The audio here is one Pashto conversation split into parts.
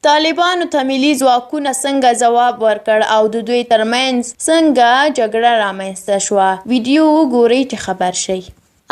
طالبانو ته ملي ځواکونه څنګه ځواب ورکړ او د دوی ترمنځ څنګه جګړه رامنځته شوه؟ ویډیو وګورئ چې خبر شئ.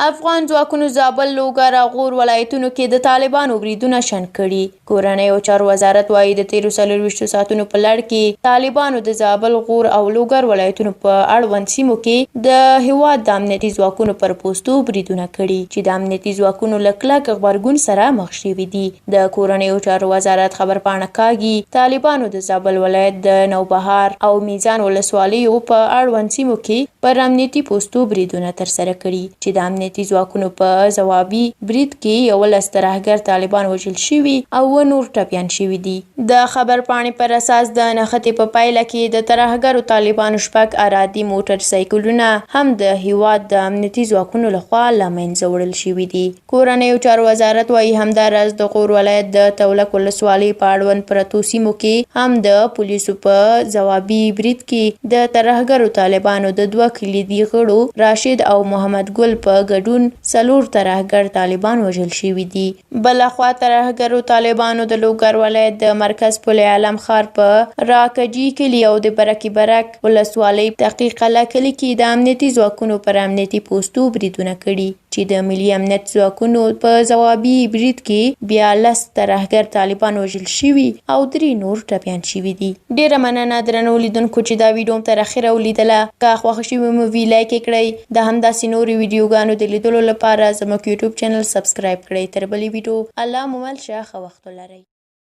افغان ځواکونو زابل، لوګر او غور ولایتونو کې د طالبانو بریدونه شنډ کړي. کورنیو چارو وزارت وایي د تېرو 24 ساعتونو په لړ کې طالبانو د زابل، غور او لوګر ولایتونو په اړوند سیمو کې د هېواد د امنیتي ځواکونو پر پوستو بریدونه کړي چې د امنیتي ځواکونو له کلک غبرګون سره مخ شوي دي. د کورنیو چارو وزارت خبرپاڼه کاږي طالبانو د زابل ولایت د نوبهار او میزان ولسوالیو په اړوند سیمو کې پر امنیتي پوستو بریدونه ترسره کړي چې د امنیتي ځواکونو په ځوابي برید کې 11 ترهګر طالبان وژل شوي او 9 نور ټپیان شوي دي. د خبرپاڼې پر اساس د نښتې په پایله کې د ترهګرو طالبانو 6 ارادي موټر سایکلونه هم د هېواد د امنیتي ځواکونو لخوا له منځه وړل شوي دي. کورنیو چارو وزارت وایي همداراز د غور ولایت د تولک ولسوالۍ په اړوند پرتو سیمو کې هم د پولیسو په ځوابي برید کې د ترهګرو طالبانو د 2 کلیدي غړو راشد او محمد ګل په ګډون 4 ترهګر طالبان وژل شوي دي. بلخوا ترهګرو طالبانو د لوګر ولایت د مرکز پل علم ښار په راکجي کلي او د برکي برک ولسوالۍ دقیق قلعه کلي کې د امنیتي ځواکونو پر امنیتي پوستو بریدونه کړي چې د ملي امنیت ځواکونو په ځوابي برید کې 42 ترهګر طالبان وژل شوي او 3 نور ټپیان شوي دي. ډیره مننه درنو لیدونکو چې دا ویډیو تر اخره ولیدله. که خوښ شوي مو وی لایک کړئ. د همداسې نورو ویډیوګانو د لیدلو لپاره زموږ یوټیوب چینل سبسکرایب کړئ. تر بلې ویډیو الله مو مل شه. ښه وخت ولرئ.